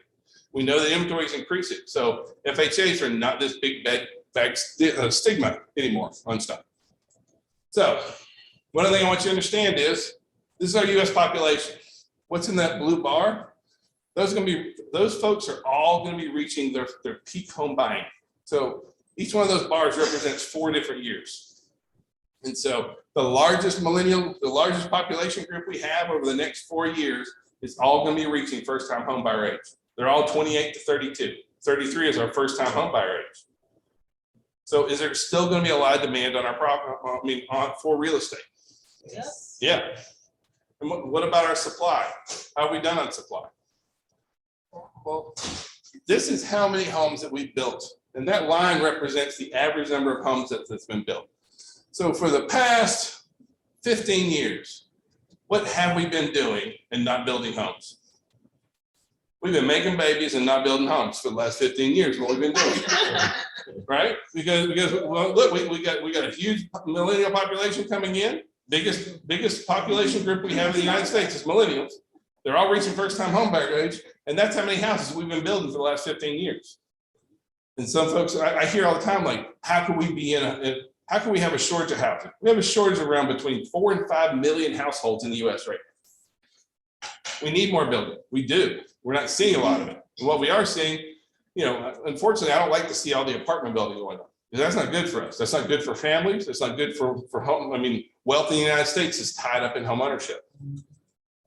We know that inventory is increasing. So FHAs are not this big stigma anymore on stuff. So one other thing I want you to understand is this is our US population. What's in that blue bar? Those folks are all going to be reaching their peak home buying. So each one of those bars represents 4 different years. And so the largest population group we have over the next 4 years is all going to be reaching first-time home buyer age. They're all 28 to 32. 33 is our first-time home buyer age. So is there still going to be a lot of demand on our property, for real estate? Yes. Yeah. And what about our supply? How have we done on supply? Well, this is how many homes that we built. And that line represents the average number of homes that's been built. So for the past 15 years, what have we been doing and not building homes? We've been making babies and not building homes for the last 15 years. What we've been doing, right? Because well, look, we got a huge millennial population coming in. Biggest population group we have in the United States is millennials. They're all reaching first-time home buyer age, and that's how many houses we've been building for the last 15 years. And some folks, I hear all the time, like, how can we be how can we have a shortage of housing? We have a shortage of around between 4 and 5 million households in the US right now. We need more building. We do. We're not seeing a lot of it. And what we are seeing, unfortunately, I don't like to see all the apartment building going on. That's not good for us. That's not good for families. That's not good for home. Wealth in the United States is tied up in home ownership.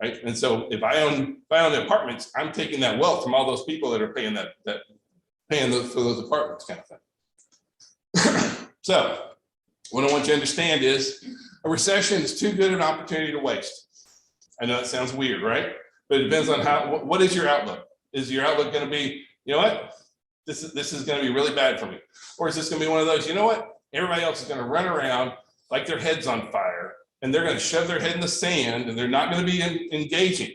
Right. And so if I own the apartments, I'm taking that wealth from all those people that are paying for those apartments kind of thing. So what I want you to understand is a recession is too good an opportunity to waste. I know that sounds weird, right? But it depends on what is your outlook? Is your outlook going to be, you know what? This is going to be really bad for me. Or is this going to be one of those, you know what? Everybody else is going to run around like their head's on fire and they're going to shove their head in the sand and they're not going to be engaging.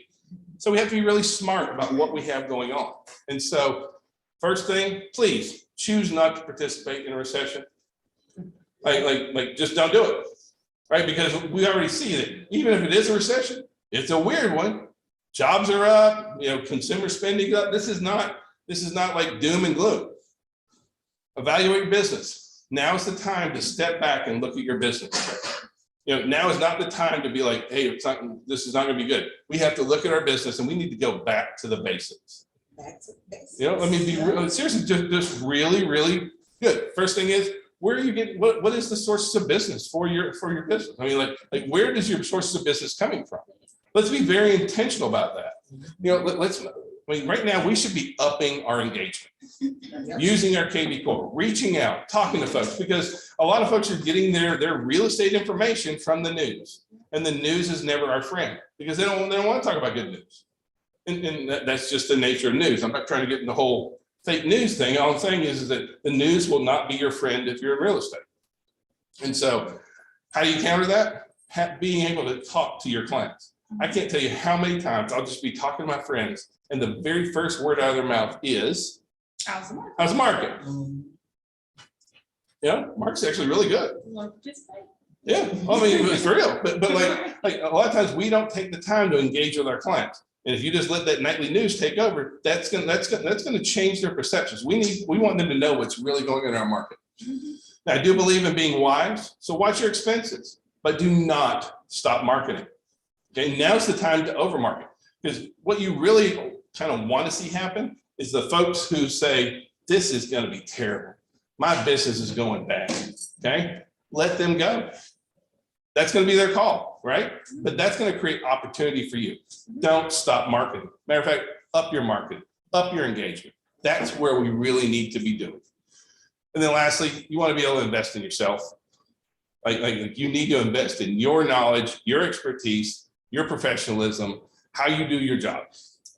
So we have to be really smart about what we have going on. And so first thing, please choose not to participate in a recession. Like just don't do it, right? Because we already see that even if it is a recession, it's a weird one. Jobs are up, consumer spending up. This is not like doom and gloom. Evaluate your business. Now is the time to step back and look at your business. Now is not the time to be like, hey, this is not going to be good. We have to look at our business and we need to go back to the basics. Be seriously, just really, really good. First thing is, where are you getting? What is the sources of business for your business? Like where does your sources of business coming from? Let's be very intentional about that. Right now we should be upping our engagement, using our KV core, reaching out, talking to folks, because a lot of folks are getting their real estate information from the news, and the news is never our friend because they don't want to talk about good news, and that's just the nature of news. I'm not trying to get in the whole fake news thing. All I'm saying is that the news will not be your friend if you're in real estate. And so how do you counter that? Being able to talk to your clients. I can't tell you how many times I'll just be talking to my friends and the very first word out of their mouth is, how's the market? Market's actually really good. Yeah, it's real. But like a lot of times we don't take the time to engage with our clients. And if you just let that nightly news take over, that's gonna change their perceptions. We want them to know what's really going on in our market. Now, I do believe in being wise, so watch your expenses, but do not stop marketing. Okay, now's the time to overmarket, because what you really kind of want to see happen is the folks who say, this is going to be terrible. My business is going bad. Okay, let them go. That's going to be their call, right? But that's going to create opportunity for you. Don't stop marketing. Matter of fact, up your marketing, up your engagement. That's where we really need to be doing. And then lastly, you want to be able to invest in yourself. Like you need to invest in your knowledge, your expertise, your professionalism, how you do your job.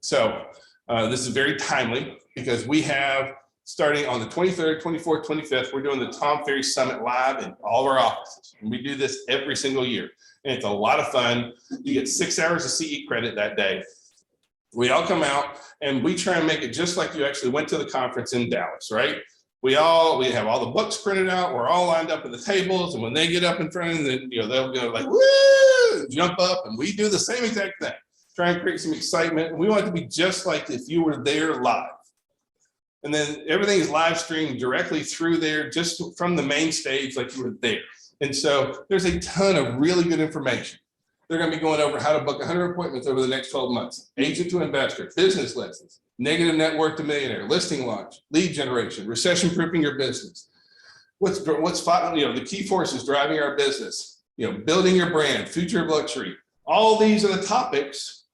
So this is very timely because we have, starting on the 23rd, 24th, 25th, we're doing the Ferry Summit live in all of our offices. And we do this every single year. And it's a lot of fun. You get 6 hours of CE credit that day. We all come out and we try and make it just like you actually went to the conference in Dallas, right? We have all the books printed out. We're all lined up at the tables. And when they get up in front of them, they'll go like, woo, jump up. And we do the same exact thing. Try and create some excitement. And we want it to be just like if you were there live. And then everything is live streamed directly through there, just from the main stage like you were there. And so there's a ton of really good information. They're going to be going over how to book 100 appointments over the next 12 months, agent to investor, business lessons, negative net worth to millionaire, listing launch, lead generation, recession proofing your business. What's the key forces driving our business, building your brand, future of luxury. All these are the topics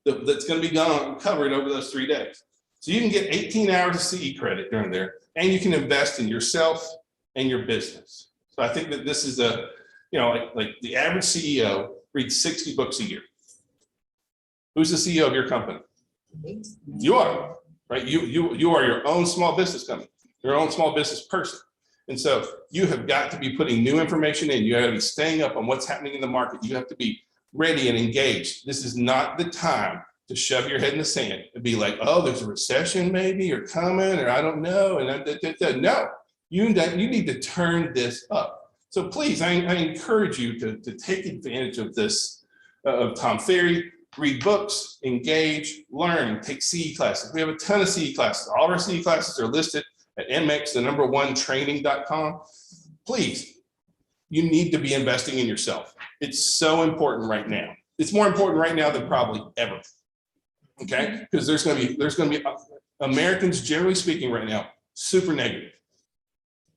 that's going to be covered over those 3 days. So you can get 18 hours of CE credit during there, and you can invest in yourself and your business. So I think that this is like the average CEO reads 60 books a year. Who's the CEO of your company? You are, right? You are your own small business company, your own small business person. And so you have got to be putting new information in. You got to be staying up on what's happening in the market. You have to be ready and engaged. This is not the time to shove your head in the sand and be like, oh, there's a recession maybe or coming, or I don't know. And no, you need to turn this up. So please, I encourage you to take advantage of this, of Tom Ferry, read books, engage, learn, take CE classes. We have a ton of CE classes. All of our CE classes are listed at mx1training.com. Please, you need to be investing in yourself. It's so important right now. It's more important right now than probably ever. Okay, because there's going to be Americans, generally speaking, right now, super negative.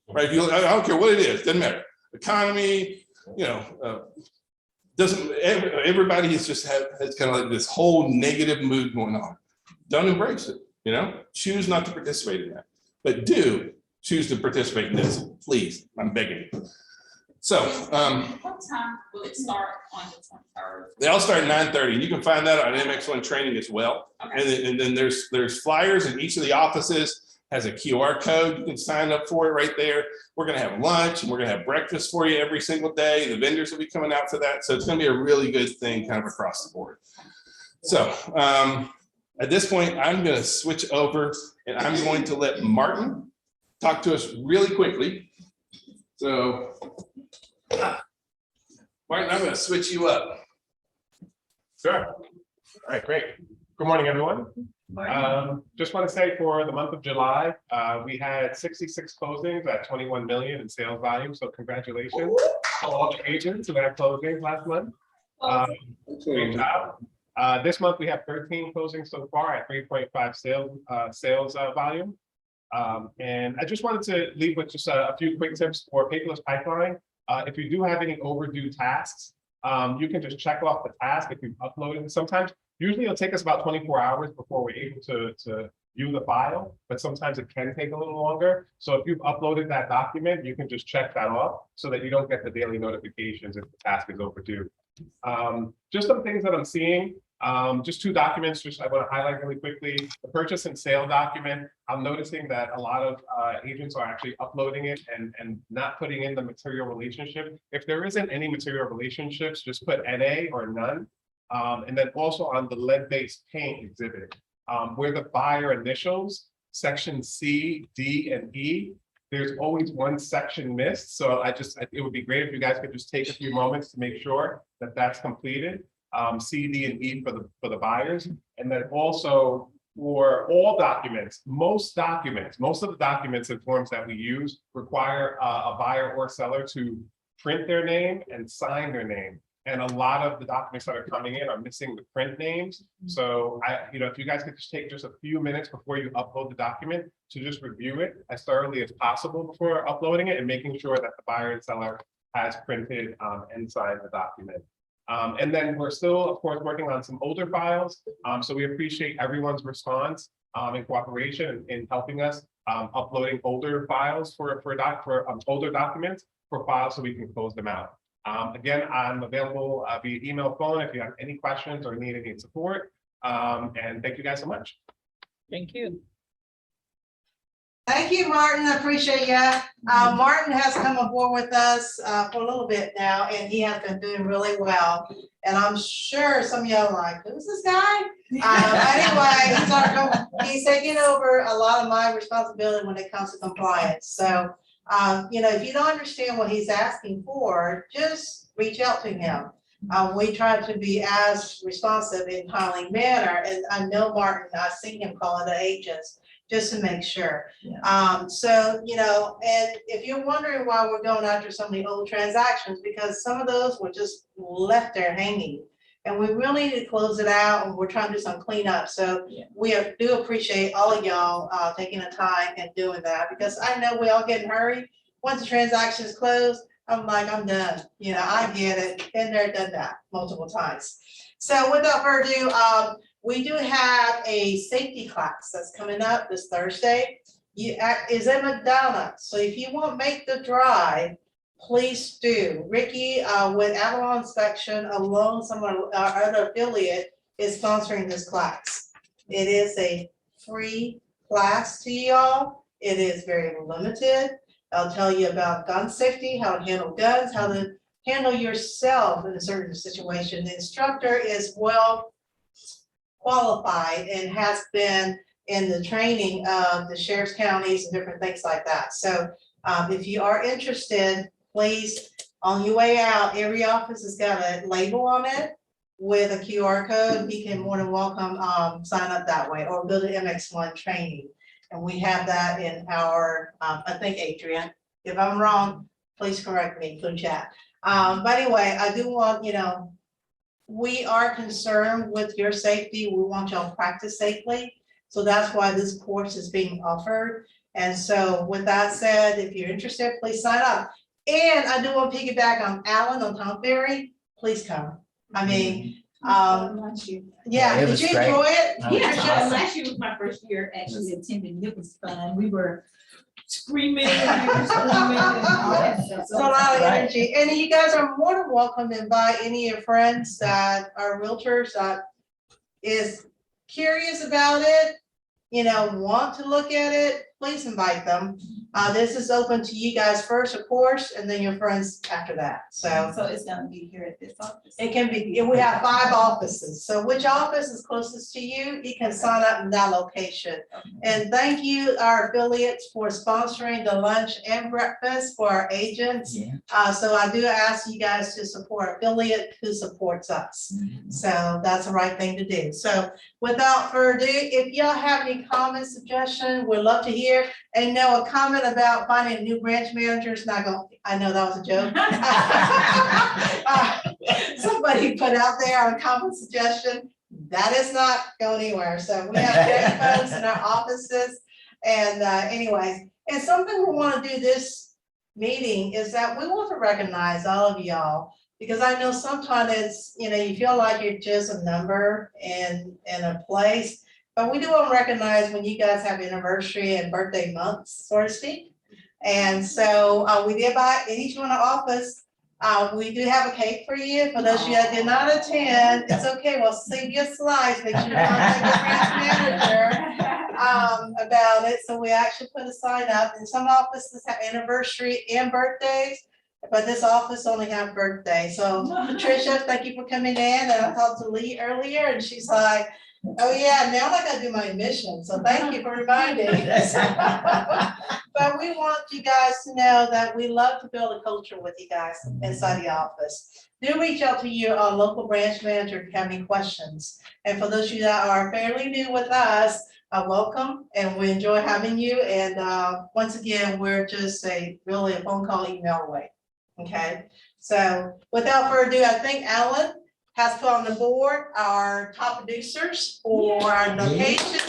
Right? I don't care what it is, doesn't matter. Economy, everybody has kind of like this whole negative mood going on. Don't embrace it. Choose not to participate in that, but do choose to participate in this. Please, I'm begging you. So, What time will it start on the 23rd? they all start at 9:30, and you can find that on MX1 Training as well. Okay. And then there's flyers in each of the offices. Has a QR code. You can sign up for it right there. We're going to have lunch and we're going to have breakfast for you every single day. The vendors will be coming out for that. So it's going to be a really good thing kind of across the board. So at this point, I'm going to switch over and I'm going to let Martin talk to us really quickly. So Martin, I'm going to switch you up. Sure. All right, great. Good morning, everyone. Just want to say for the month of July, we had 66 closings at 21 million in sales volume. So congratulations to all the agents who had closings last month. Great job. This month we have 13 closings so far at 3.5 sales volume. And I just wanted to leave with just a few quick tips for Paperless Pipeline. If you do have any overdue tasks, you can just check off the task if you've uploaded. Usually it'll take us about 24 hours before we're able to view the file, but sometimes it can take a little longer. So if you've uploaded that document, you can just check that off so that you don't get the daily notifications if the task is overdue. Just some things that I'm seeing, just two documents, I want to highlight really quickly. The purchase and sale document, I'm noticing that a lot of agents are actually uploading it and not putting in the material relationship. If there isn't any material relationships, just put NA or none. And then also on the lead-based paint exhibit, where the buyer initials, section C, D, and E, there's always one section missed. So it would be great if you guys could just take a few moments to make sure that that's completed. C, D, and E for the buyers. And then also for all documents, most of the documents and forms that we use require a buyer or seller to print their name and sign their name. And a lot of the documents that are coming in are missing the print names. So if you guys could just take just a few minutes before you upload the document to just review it as thoroughly as possible before uploading it and making sure that the buyer and seller has printed and signed the document. And then we're still, of course, working on some older files. So we appreciate everyone's response and cooperation in helping us uploading older files for older documents for files so we can close them out. Again, I'm available via email, phone if you have any questions or need any support. And thank you guys so much. Thank you. Thank you, Martin. I appreciate you. Martin has come aboard with us for a little bit now, and he has been doing really well. And I'm sure some of you are like, who's this guy? Anyway, he's taking over a lot of my responsibility when it comes to compliance. So, if you don't understand what he's asking for, just reach out to him. We try to be as responsive in timely manner. And I know Martin, I've seen him calling the agents just to make sure. Yeah. So, you know, and if you're wondering why we're going after some of the old transactions, because some of those were just left there hanging. And we really need to close it out, and we're trying to do some cleanup. So Yeah. we do appreciate all of y'all taking the time and doing that, because I know we all get in a hurry. Once the transaction is closed, I'm like, I'm done. You know, I get it. Been there, done that multiple times. So without further ado, we do have a safety class that's coming up this Thursday. Is at McDonald's. So if you won't make the drive, please do. Ricky with Avalon Inspection, along some of our other affiliate, is sponsoring this class. It is a free class to y'all. It is very limited. I'll tell you about gun safety, how to handle guns, how to handle yourself in a certain situation. The instructor is well qualified and has been in the training of the sheriff's counties and different things like that. So if you are interested, please, on your way out, every office has got a label on it with a QR code. You can more than welcome sign up that way, or go to MX1 training. And we have that in our, I think, Adrian, if I'm wrong, please correct me through chat. But anyway, I do want, you know, we are concerned with your safety. We want y'all to practice safely. So that's why this course is being offered. And so with that said, if you're interested, please sign up. And I do want to piggyback on Alan on Tom Ferry. Please come. I mean, yeah, Yeah, it did was you great. enjoy it? Yeah, Patricia? Last year was my first year actually attending. It was fun. We were screaming. And we were screaming and all that stuff. It's a lot of Right. energy. And you guys are more than welcome to invite any of your friends that are realtors that is curious about it, you know, want to look at it, please invite them. This is open to you guys first, of course, and then your friends after that. So So it's gonna be here at this office. it can be, we have 5 offices. So which office is closest to you? You can sign up in that location. And thank you, our affiliates, for sponsoring the lunch and breakfast for our agents. Yeah. So I do ask you guys to support affiliate who supports us. So that's the right thing to do. So without further ado, if y'all have any comments, suggestions, we'd love to hear. And no, a comment about finding a new branch manager is not going, I know that was a joke. Somebody put out there a comment suggestion, that is not going anywhere. So we have great folks in our offices. And anyways, and something we want to do this meeting is that we want to recognize all of y'all, because I know sometimes it's, you know, you feel like you're just a number in a place, but we do want to recognize when you guys have anniversary and birthday months, so to speak. And so we did buy in each one of office. We do have a cake for you. For those of you that did not attend, it's okay. We'll save you a slice. Make sure you contact the branch manager about it. So we actually put a sign up, and some offices have anniversary and birthdays, but this office only have birthday. So Patricia, thank you for coming in. And I talked to Lee earlier, and she's like, oh yeah, now I gotta do my admission. So thank you for reminding me. But we want you guys to know that we love to build a culture with you guys inside the office. Do reach out to your local branch manager if you have any questions. And for those of you that are fairly new with us, welcome, and we enjoy having you. And once again, we're just really a phone call, email away. Okay, so without further ado, I think Alan has put on the board our top producers for our location.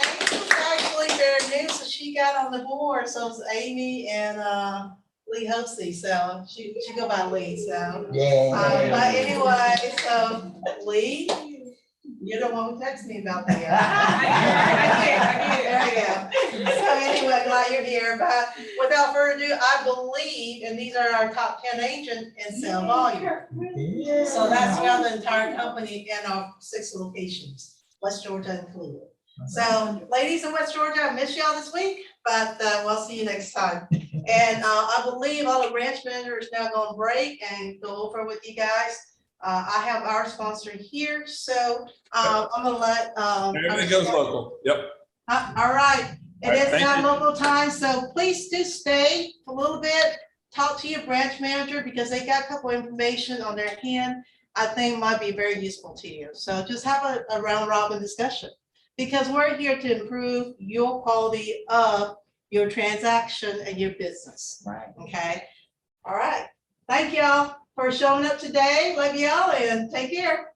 Actually, very new, so she got on the board. So it's Amy and Lee Hosey. So she go by Lee. So but anyway, so Lee, you're the one who texted me about that. There you go. So anyway, glad you're here. But without further ado, I believe, and these are our top 10 agents in sale volume. So that's around the entire company and our 6 locations, West Georgia included. So ladies in West Georgia, I miss y'all this week, but we'll see you next time. And I believe all the branch managers now going to break and go over with you guys. I have our sponsor here, so I'm gonna let. Everything goes local. Yep. All right, All right, it is thank now you. local time, so please do stay a little bit. Talk to your branch manager because they got a couple information on their hand I think might be very useful to you. So just have a round robin discussion. because we're here to improve your quality of your transaction and your business, Right. okay? All right, thank y'all for showing up today. Love y'all and take care.